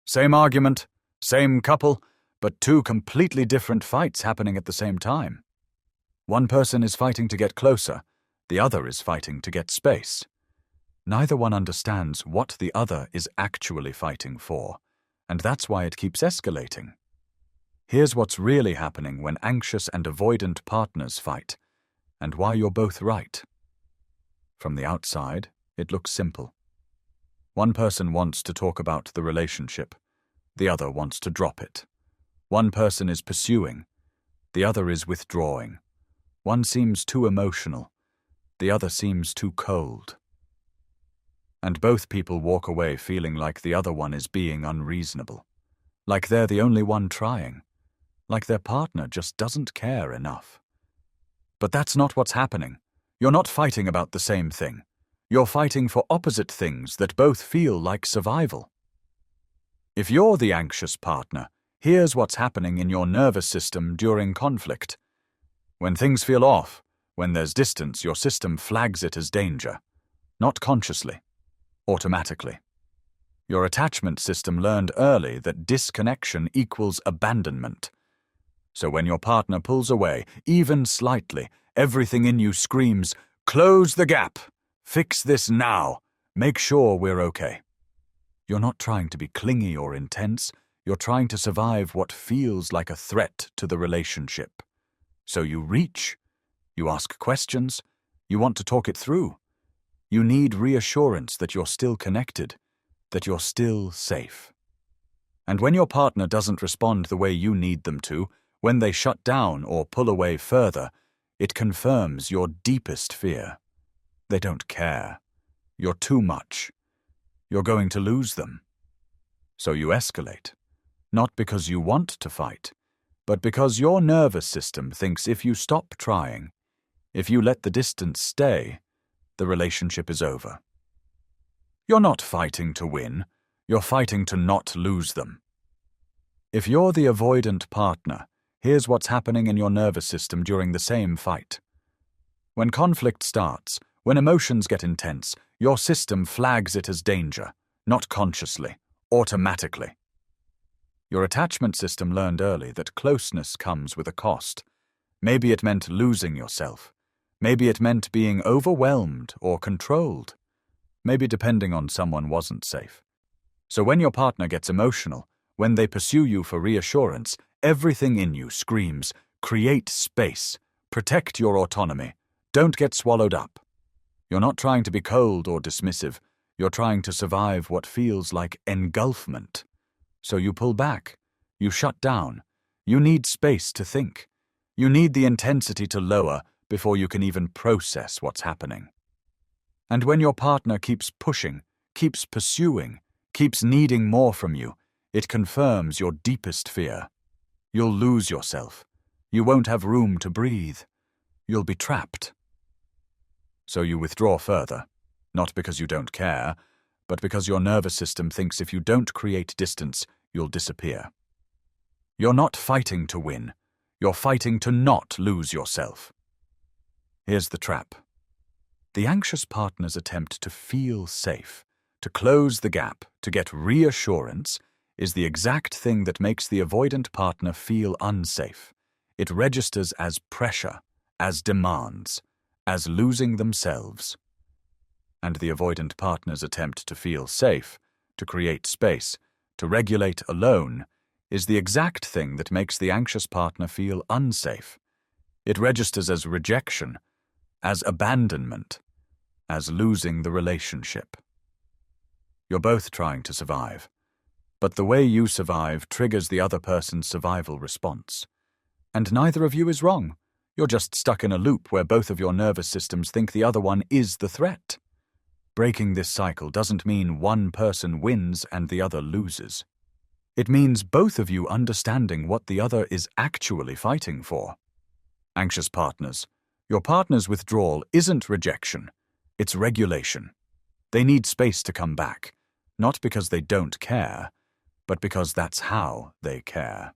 Same argument, same couple, but two completely different fights happening at the same time. One person is fighting to get closer, the other is fighting to get space. Neither one understands what the other is actually fighting for, and that's why it keeps escalating. Here's what's really happening when anxious and avoidant partners fight, and why you're both right. From the outside, it looks simple. One person wants to talk about the relationship, the other wants to drop it. One person is pursuing, the other is withdrawing. One seems too emotional, the other seems too cold. And both people walk away feeling like the other one is being unreasonable, like they're the only one trying, like their partner just doesn't care enough. But that's not what's happening. You're not fighting about the same thing. You're fighting for opposite things that both feel like survival. If you're the anxious partner, here's what's happening in your nervous system during conflict. When things feel off, when there's distance, your system flags it as danger. Not consciously, automatically. Your attachment system learned early that disconnection equals abandonment. So when your partner pulls away, even slightly, everything in you screams, "Close the gap! Fix this now! Make sure we're okay." You're not trying to be clingy or intense, you're trying to survive what feels like a threat to the relationship. So you reach, you ask questions, you want to talk it through. You need reassurance that you're still connected, that you're still safe. And when your partner doesn't respond the way you need them to, when they shut down or pull away further, it confirms your deepest fear. They don't care. You're too much. You're going to lose them. So you escalate, not because you want to fight, but because your nervous system thinks if you stop trying, if you let the distance stay, the relationship is over. You're not fighting to win, you're fighting to not lose them. If you're the avoidant partner, here's what's happening in your nervous system during the same fight. When conflict starts, when emotions get intense, your system flags it as danger, not consciously, automatically. Your attachment system learned early that closeness comes with a cost. Maybe it meant losing yourself. Maybe it meant being overwhelmed or controlled. Maybe depending on someone wasn't safe. So when your partner gets emotional, when they pursue you for reassurance, everything in you screams, create space, protect your autonomy, don't get swallowed up. You're not trying to be cold or dismissive, you're trying to survive what feels like engulfment. So you pull back, you shut down, you need space to think. You need the intensity to lower before you can even process what's happening. And when your partner keeps pushing, keeps pursuing, keeps needing more from you, it confirms your deepest fear. You'll lose yourself. You won't have room to breathe. You'll be trapped. So you withdraw further, not because you don't care, but because your nervous system thinks if you don't create distance, you'll disappear. You're not fighting to win. You're fighting to not lose yourself. Here's the trap. The anxious partner's attempt to feel safe, to close the gap, to get reassurance, is the exact thing that makes the avoidant partner feel unsafe. It registers as pressure, as demands, as losing themselves. And the avoidant partner's attempt to feel safe, to create space, to regulate alone, is the exact thing that makes the anxious partner feel unsafe. It registers as rejection, as abandonment, as losing the relationship. You're both trying to survive, but the way you survive triggers the other person's survival response. And neither of you is wrong. You're just stuck in a loop where both of your nervous systems think the other one is the threat. Breaking this cycle doesn't mean one person wins and the other loses. It means both of you understanding what the other is actually fighting for. Anxious partners, your partner's withdrawal isn't rejection, it's regulation. They need space to come back, not because they don't care, but because that's how they care.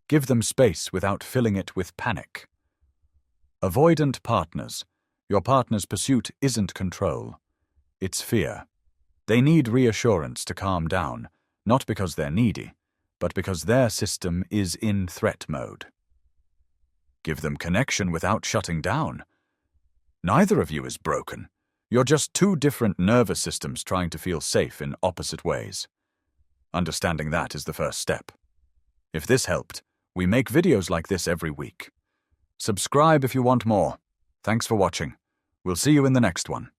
Give them space without filling it with panic. Avoidant partners, your partner's pursuit isn't control, it's fear. They need reassurance to calm down, not because they're needy, but because their system is in threat mode. Give them connection without shutting down. Neither of you is broken. You're just two different nervous systems trying to feel safe in opposite ways. Understanding that is the first step. If this helped, we make videos like this every week. Subscribe if you want more. Thanks for watching. We'll see you in the next one.